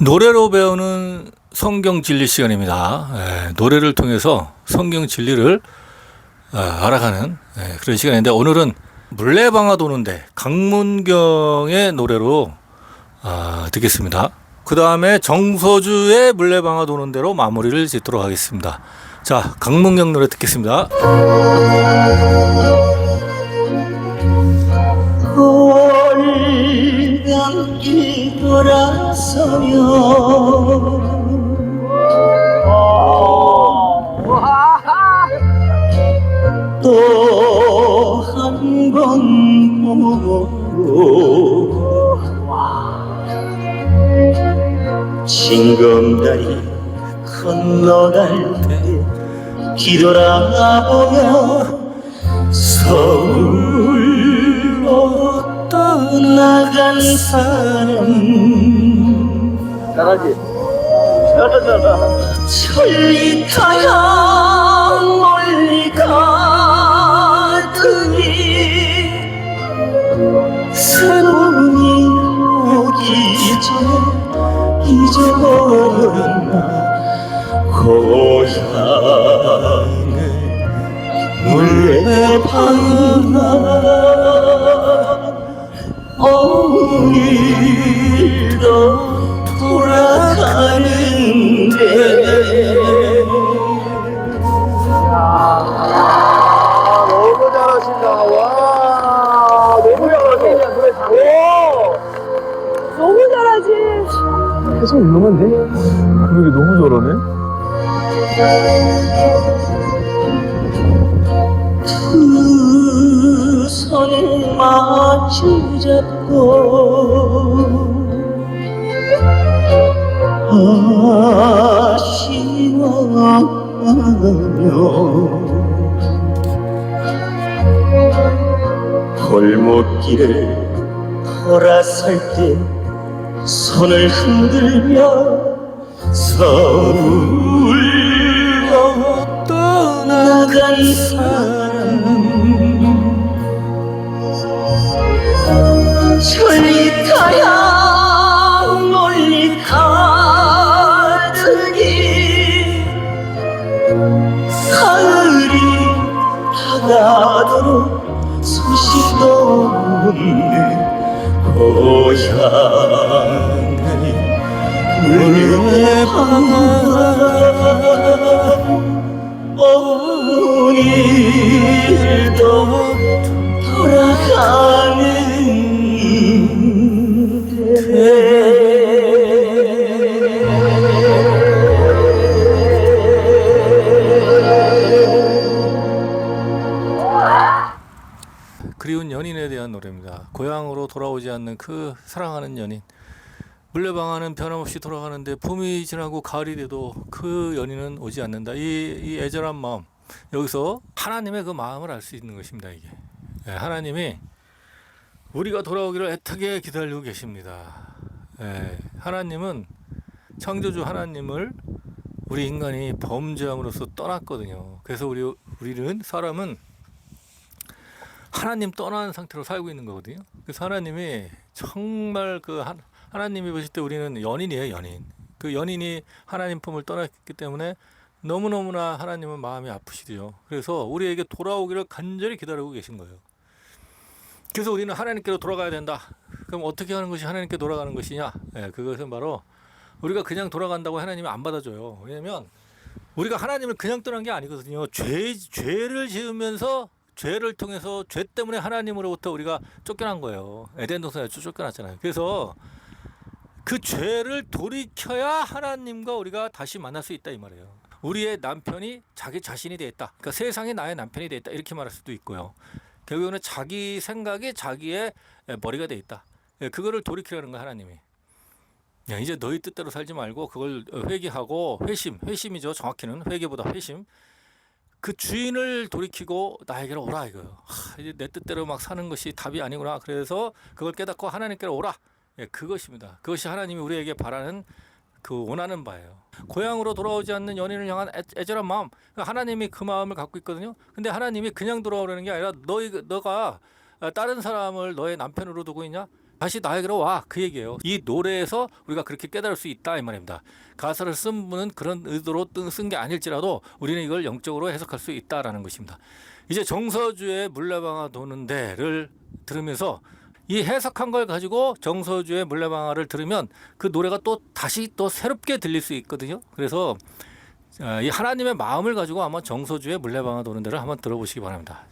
노래로 배우는 성경 진리 시간입니다. 노래를 통해서 성경 진리를 알아가는 그런 시간인데, 오늘은 물레방아 도는데 강문경의 노래로 듣겠습니다. 그 다음에 정서주의 물레방아 도는 대로 마무리를 짓도록 하겠습니다. 자, 강문경 노래 듣겠습니다. 홀강길 돌아서며 또 한 번 보고 징검다리 건너갈 때 뒤돌아보며 서울로 떠나간 사람 잘하지? 잘하잖아. 천리 타야 멀리 가더니 새로운이 오기 전에 잊어버렸나 고향을 물레방아 오늘도 돌아가는데. 너무 잘하신다. 와, 너무 잘하신다. 노래 잘해. 너무 잘하지. 계속 유명한데? 그러게 너무 잘하네. 두 손을 마주 잡고 아쉬워하며 골목길을 돌아설 때 손을 흔들며 서울로 떠나간 사람 천리 타야 멀리 가더니 가을이 다가도록 소식도 없는 고향을 물레방아 오늘도 그리운 연인에 대한 노래입니다. 고향으로 돌아오지 않는 그 사랑하는 연인. 물레방아는 변함없이 돌아가는데 봄이 지나고 가을이 돼도 그 연인은 오지 않는다. 이 애절한 마음, 여기서 하나님의 그 마음을 알 수 있는 것입니다. 이게 하나님이 우리가 돌아오기를 애타게 기다리고 계십니다. 하나님은, 창조주 하나님을 우리 인간이 범죄함으로써 떠났거든요. 그래서 우리는, 사람은 하나님 떠난 상태로 살고 있는 거거든요. 그래서 하나님이 정말 하나님이 보실 때 우리는 연인이에요, 연인. 그 연인이 하나님 품을 떠났기 때문에 너무너무나 하나님은 마음이 아프시죠. 그래서 우리에게 돌아오기를 간절히 기다리고 계신 거예요. 그래서 우리는 하나님께로 돌아가야 된다. 그럼 어떻게 하는 것이 하나님께 돌아가는 것이냐? 그것은 바로 우리가 그냥 돌아간다고 하나님이 안 받아줘요. 왜냐면 우리가 하나님을 그냥 떠난 게 아니거든요. 죄를 지으면서, 죄를 통해서, 죄 때문에 하나님으로부터 우리가 쫓겨난 거예요. 에덴 동산에서 쫓겨났잖아요. 그래서 그 죄를 돌이켜야 하나님과 우리가 다시 만날 수 있다, 이 말이에요. 우리의 남편이 자기 자신이 되었다. 그러니까 세상이 나의 남편이 되었다, 이렇게 말할 수도 있고요. 결국에는 자기 생각이 자기의 머리가 돼 있다. 그거를 돌이키라는 거야, 하나님이. 이제 너희 뜻대로 살지 말고 그걸 회개하고, 회심이죠. 정확히는 회개보다 회심. 그 주인을 돌이키고 나에게로 오라, 이거예요. 이제 내 뜻대로 막 사는 것이 답이 아니구나. 그래서 그걸 깨닫고 하나님께로 오라. 그것입니다. 그것이 하나님이 우리에게 바라는, 그 원하는 바예요. 고향으로 돌아오지 않는 연인을 향한 애절한 마음. 하나님이 그 마음을 갖고 있거든요. 근데 하나님이 그냥 돌아오라는 게 아니라 너가 다른 사람을 너의 남편으로 두고 있냐? 다시 나에게로 와, 그 얘기예요. 이 노래에서 우리가 그렇게 깨달을 수 있다 이 말입니다. 가사를 쓴 분은 그런 의도로 쓴 게 아닐지라도 우리는 이걸 영적으로 해석할 수 있다라는 것입니다. 이제 정서주의 물레방아 도는 데를 들으면서 이 해석한 걸 가지고 정서주의 물레방아를 들으면 그 노래가 또 다시 또 새롭게 들릴 수 있거든요. 그래서 이 하나님의 마음을 가지고 한번 정서주의 물레방아 도는 데를 한번 들어보시기 바랍니다.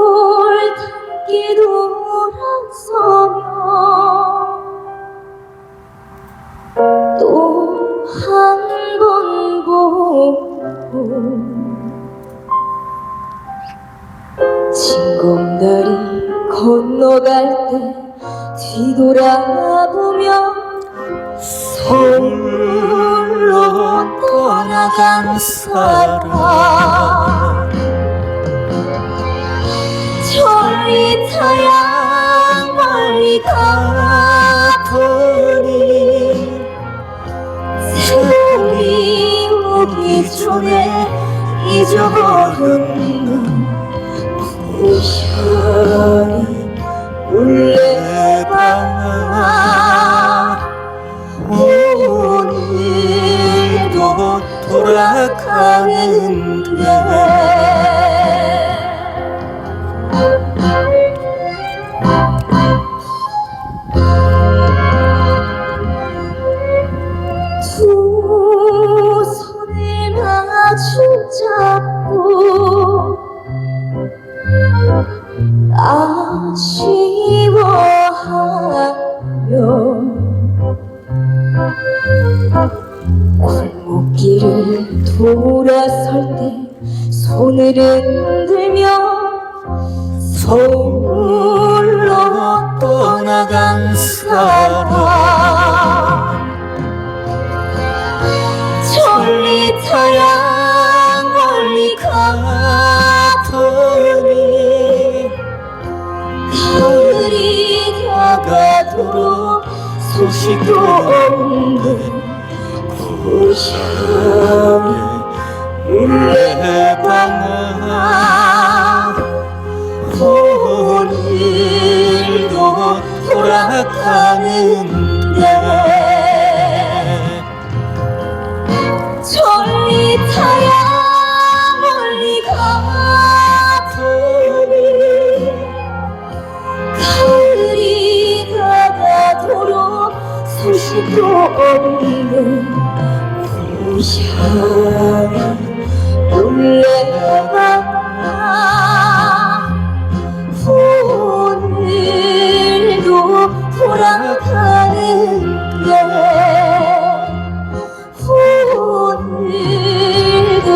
돌담기 돌아서며 또 한 번 보고 징검다리 건너갈 때 뒤돌아보며 서울로 떠나간 사람 저리 타야 멀리 가더니 세월이 오기 전에 잊어버렸는 고향이 물레방아 오늘도 돌아가는데 두 손을 마주 잡고 아쉬워하며 골목길을 돌아설 때 손을 흔들며 서울로 떠나간 사람 저리 타야 멀리 가더니 가을이 다가도록 소식도 없는 고향의 물레방아 오늘도 돌아가는데 저리 타야 멀리 가더니 가을이 다가도록 소식도 없는 고향의 물레방아 오늘도 돌아가는데 오늘도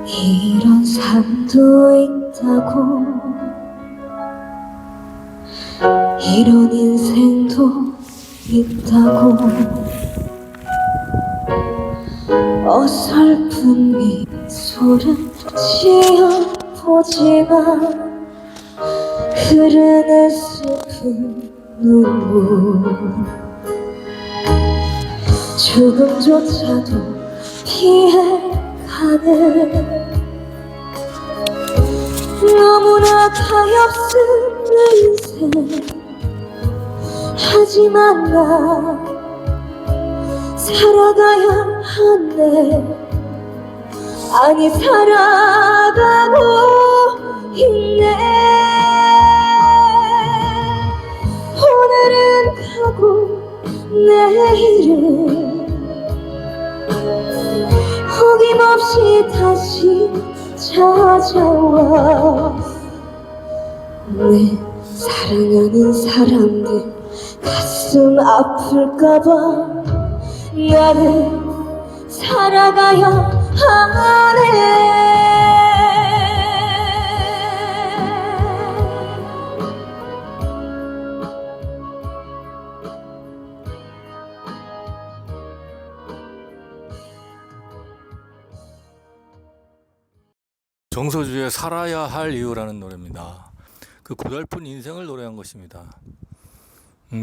이런 삶도 있다고 이런 인생도 있다고 어설픈 미소를 지어보지만 흐르는 슬픈 눈물 죽음조차도 피해가는 너무나 가엾은 내 인생 하지만 나 살아가야 하네 아니 살아가고 있네 오늘은 가고 내일은 어김없이 다시 찾아와 내 사랑하는 사람들 가슴 아플까봐 나는 살아가야 하네. 정서주의 살아야 할 이유라는 노래입니다. 그 고달픈 인생을 노래한 것입니다.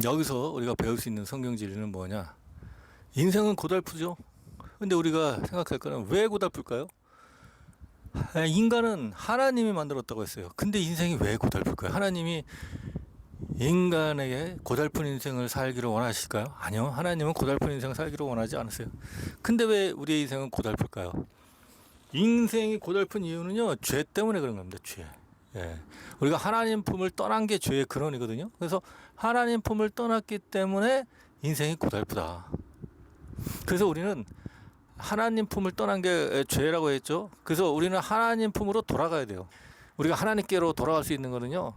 여기서 우리가 배울 수 있는 성경 진리는 뭐냐? 인생은 고달프죠. 근데 우리가 생각할 거는 왜 고달플까요? 인간은 하나님이 만들었다고 했어요. 근데 인생이 왜 고달플까요? 하나님이 인간에게 고달픈 인생을 살기를 원하실까요? 아니요. 하나님은 고달픈 인생을 살기를 원하지 않으세요. 근데 왜 우리의 인생은 고달플까요? 인생이 고달픈 이유는요, 죄 때문에 그런 겁니다. 죄. 예. 우리가 하나님 품을 떠난 게 죄의 근원이거든요. 그래서 하나님 품을 떠났기 때문에 인생이 고달프다. 그래서 우리는 하나님 품을 떠난 게 죄라고 했죠. 그래서 우리는 하나님 품으로 돌아가야 돼요. 우리가 하나님께로 돌아갈 수 있는 거는요,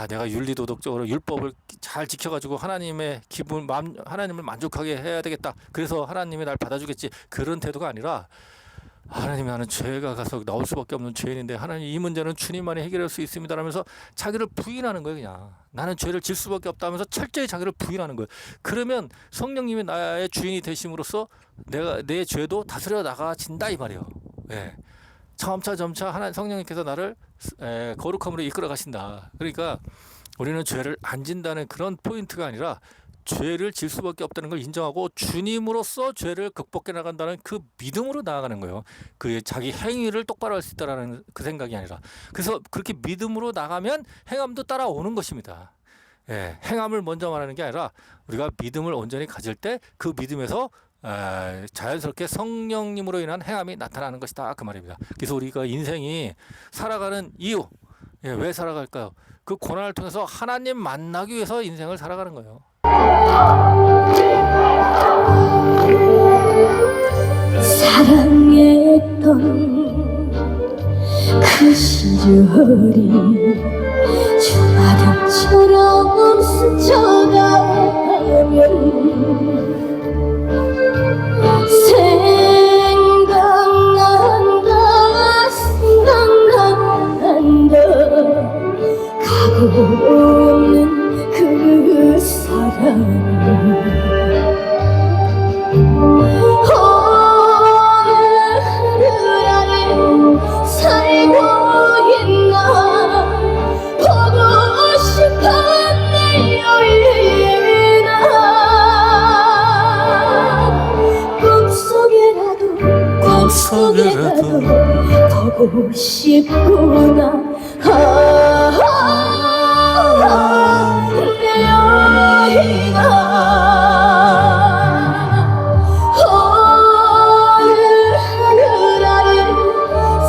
내가 윤리도덕적으로 율법을 잘 지켜가지고 하나님의 마음, 하나님을 만족하게 해야 되겠다. 그래서 하나님이 날 받아주겠지. 그런 태도가 아니라, 하나님, 나는 죄가 가서 나올 수밖에 없는 죄인인데 하나님, 이 문제는 주님만이 해결할 수 있습니다 라면서 자기를 부인하는 거예요. 그냥 나는 죄를 질 수밖에 없다면서 철저히 자기를 부인하는 거예요. 그러면 성령님이 나의 주인이 되심으로써 내 죄도 다스려 나가진다 이 말이에요. 예. 점차 성령님께서 나를 거룩함으로 이끌어 가신다. 그러니까 우리는 죄를 안 진다는 그런 포인트가 아니라 죄를 질 수밖에 없다는 걸 인정하고 주님으로서 죄를 극복해 나간다는 그 믿음으로 나아가는 거예요. 그 자기 행위를 똑바로 할 수 있다라는 그 생각이 아니라. 그래서 그렇게 믿음으로 나가면 행함도 따라오는 것입니다. 예, 행함을 먼저 말하는 게 아니라 우리가 믿음을 온전히 가질 때 그 믿음에서 자연스럽게 성령님으로 인한 행함이 나타나는 것이다 그 말입니다. 그래서 우리가 인생이 살아가는 이유, 왜 살아갈까요? 그 고난을 통해서 하나님 만나기 위해서 인생을 살아가는 거예요. 사랑했던 그 시절이 주마등처럼 스쳐가면 생각난다 가고 없는 그 사랑이 어느 하늘 살고 있나 보고 싶은 내 여인아 꿈속에라도 보고 싶구나 내 여인아 어느 하늘 아래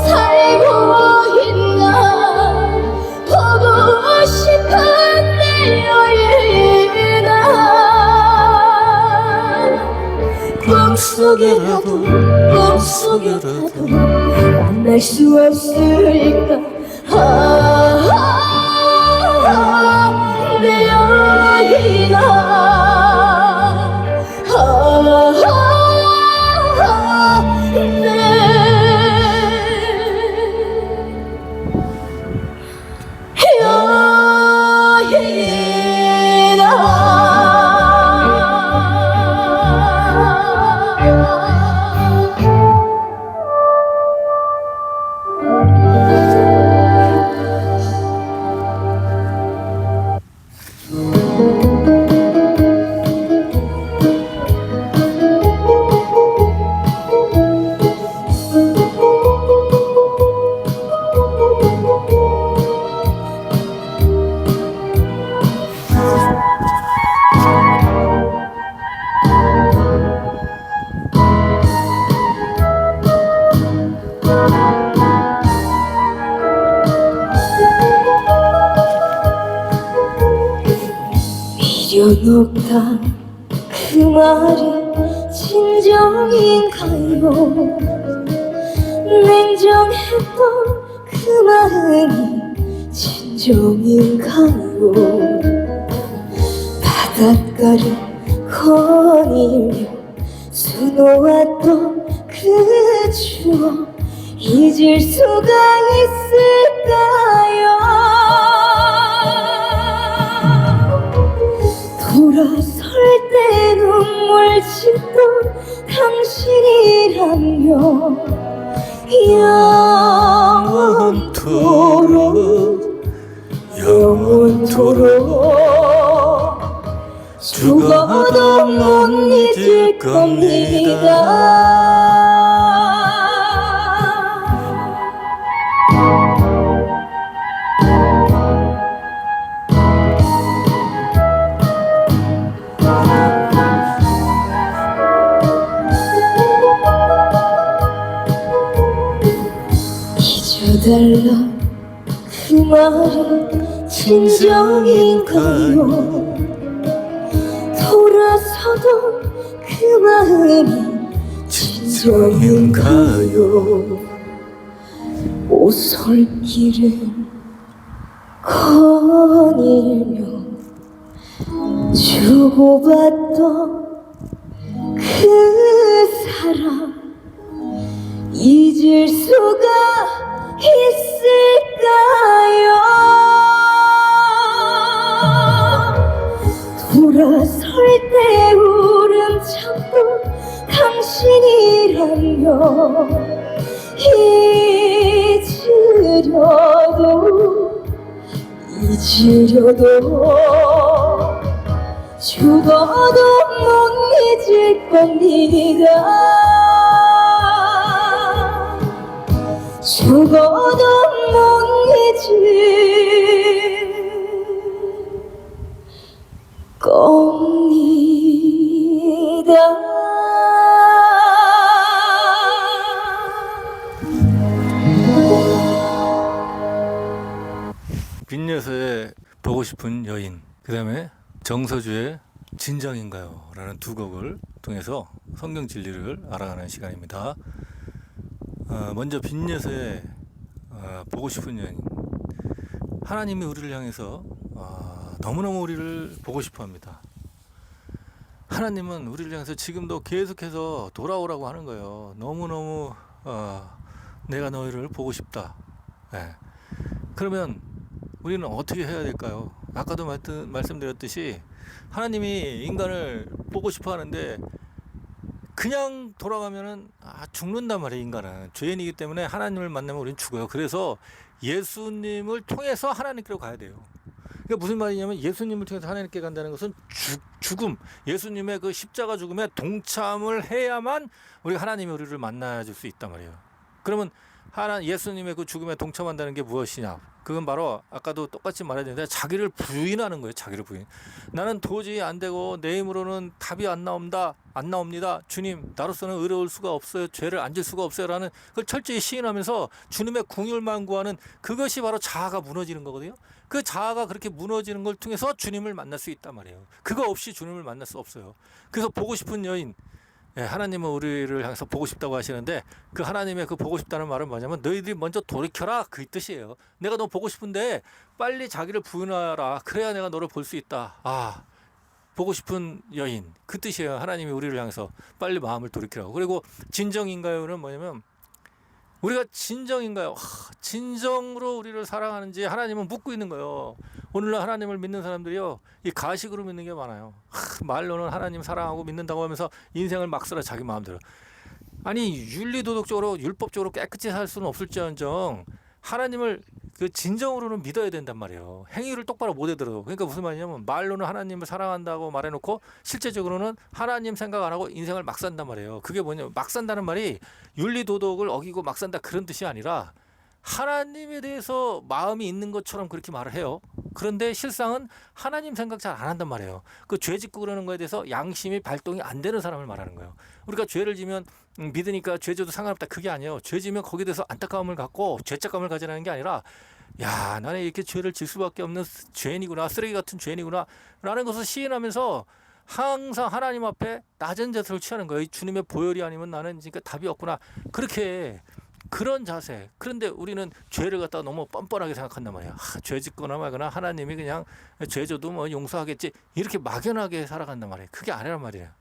살고 있나 보고 싶은 내 여인아 꿈속에라도 만날 수 없을까 내 여인아 미련없다 그 말이 진정인가요? 냉정했던 그 마음이 진정 진정인가요? 바닷가를 거닐며 수놓았던 그 추억 잊을 수가 있을까요? 돌아설 때 눈물 짓던 당신이라며 영원토록 죽어도 못 잊을 겁니다. 잊어달라 그 말이 진정인가요? 돌아서도 그 마음이 진정인가요? 오솔길을 거닐며 주고받던 그 사람 잊을 수가 있을까요? 돌아설 때 울음 참던 당신이라며 잊으려도 죽어도 못 잊을 겁니다. 죽어도 못 잊을 겁니다. 빈여서의 보고 싶은 여인, 그 다음에 정서주의 진정인가요? 라는 두 곡을 통해서 성경 진리를 알아가는 시간입니다. 먼저 빈여서의 보고 싶은 여인. 하나님이 우리를 향해서 너무너무 우리를 보고 싶어 합니다. 하나님은 우리를 향해서 지금도 계속해서 돌아오라고 하는 거예요. 너무너무 내가 너희를 보고 싶다. 네. 그러면 우리는 어떻게 해야 될까요? 아까도 말씀드렸듯이 하나님이 인간을 보고 싶어 하는데 그냥 돌아가면은 죽는단 말이에요. 인간은 죄인이기 때문에 하나님을 만나면 우리는 죽어요. 그래서 예수님을 통해서 하나님께로 가야 돼요. 그러니까 무슨 말이냐면 예수님을 통해서 하나님께 간다는 것은 죽음, 예수님의 그 십자가 죽음에 동참을 해야만 우리가 하나님이 우리를 만나줄 수 있단 말이에요. 그러면 예수님의 그 죽음에 동참한다는 게 무엇이냐? 그건 바로 아까도 똑같이 말했는데 자기를 부인하는 거예요. 자기를 부인. 나는 도저히 안 되고 내 힘으로는 답이 안 나옵니다. 주님, 나로서는 의로울 수가 없어요. 죄를 안 질 수가 없어요라는 그걸 철저히 시인하면서 주님의 궁율만 구하는 그것이 바로 자아가 무너지는 거거든요. 그 자아가 그렇게 무너지는 걸 통해서 주님을 만날 수 있단 말이에요. 그거 없이 주님을 만날 수 없어요. 그래서 보고 싶은 여인, 하나님은 우리를 향해서 보고 싶다고 하시는데 그 하나님의 그 보고 싶다는 말은 뭐냐면 너희들이 먼저 돌이켜라, 그 뜻이에요. 내가 너 보고 싶은데 빨리 자기를 부인하라. 그래야 내가 너를 볼 수 있다. 보고 싶은 여인, 그 뜻이에요. 하나님이 우리를 향해서 빨리 마음을 돌이키라고. 그리고 진정인가요는 뭐냐면 우리가 진정인가요? 진정으로 우리를 사랑하는지 하나님은 묻고 있는 거예요. 오늘날 하나님을 믿는 사람들이요, 이 가식으로 믿는 게 많아요. 말로는 하나님 사랑하고 믿는다고 하면서 인생을 막 살아 자기 마음대로. 아니 윤리도덕적으로 율법적으로 깨끗이 살 수는 없을지언정 하나님을 그 진정으로는 믿어야 된단 말이에요. 행위를 똑바로 못 해들어도. 그러니까 무슨 말이냐면 말로는 하나님을 사랑한다고 말해놓고 실제적으로는 하나님 생각 안 하고 인생을 막 산단 말이에요. 그게 뭐냐면 막 산다는 말이 윤리도덕을 어기고 막 산다 그런 뜻이 아니라 하나님에 대해서 마음이 있는 것처럼 그렇게 말을 해요. 그런데 실상은 하나님 생각 잘 안 한단 말이에요. 그 죄 짓고 그러는 거에 대해서 양심이 발동이 안 되는 사람을 말하는 거예요. 우리가 죄를 지면 믿으니까 죄 져도 상관없다, 그게 아니에요. 죄 지면 거기에 대해서 안타까움을 갖고 죄책감을 가지라는 게 아니라 야, 나는 이렇게 죄를 질 수밖에 없는 죄인이구나, 쓰레기 같은 죄인이구나 라는 것을 시인하면서 항상 하나님 앞에 낮은 자세를 취하는 거예요. 주님의 보혈이 아니면 나는 그러니까 답이 없구나. 그렇게 그런 자세. 그런데 우리는 죄를 갖다가 너무 뻔뻔하게 생각한단 말이야. 죄 짓거나 말거나 하나님이 그냥 죄 져도 뭐 용서하겠지. 이렇게 막연하게 살아간단 말이야. 그게 아니란 말이야.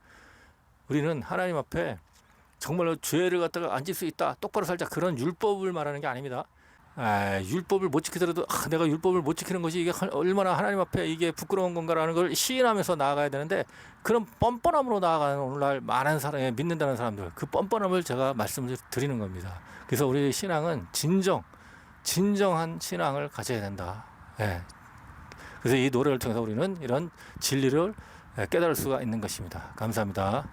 우리는 하나님 앞에 정말로 죄를 갖다가 안 질 수 있다. 똑바로 살자. 그런 율법을 말하는 게 아닙니다. 율법을 못 지키더라도 내가 율법을 못 지키는 것이 이게 얼마나 하나님 앞에 이게 부끄러운 건가라는 걸 시인하면서 나아가야 되는데 그런 뻔뻔함으로 나아가는 오늘날 많은 사람이 믿는다는 사람들 그 뻔뻔함을 제가 말씀을 드리는 겁니다. 그래서 우리 신앙은 진정한 신앙을 가져야 된다. 예. 그래서 이 노래를 통해서 우리는 이런 진리를 깨달을 수가 있는 것입니다. 감사합니다.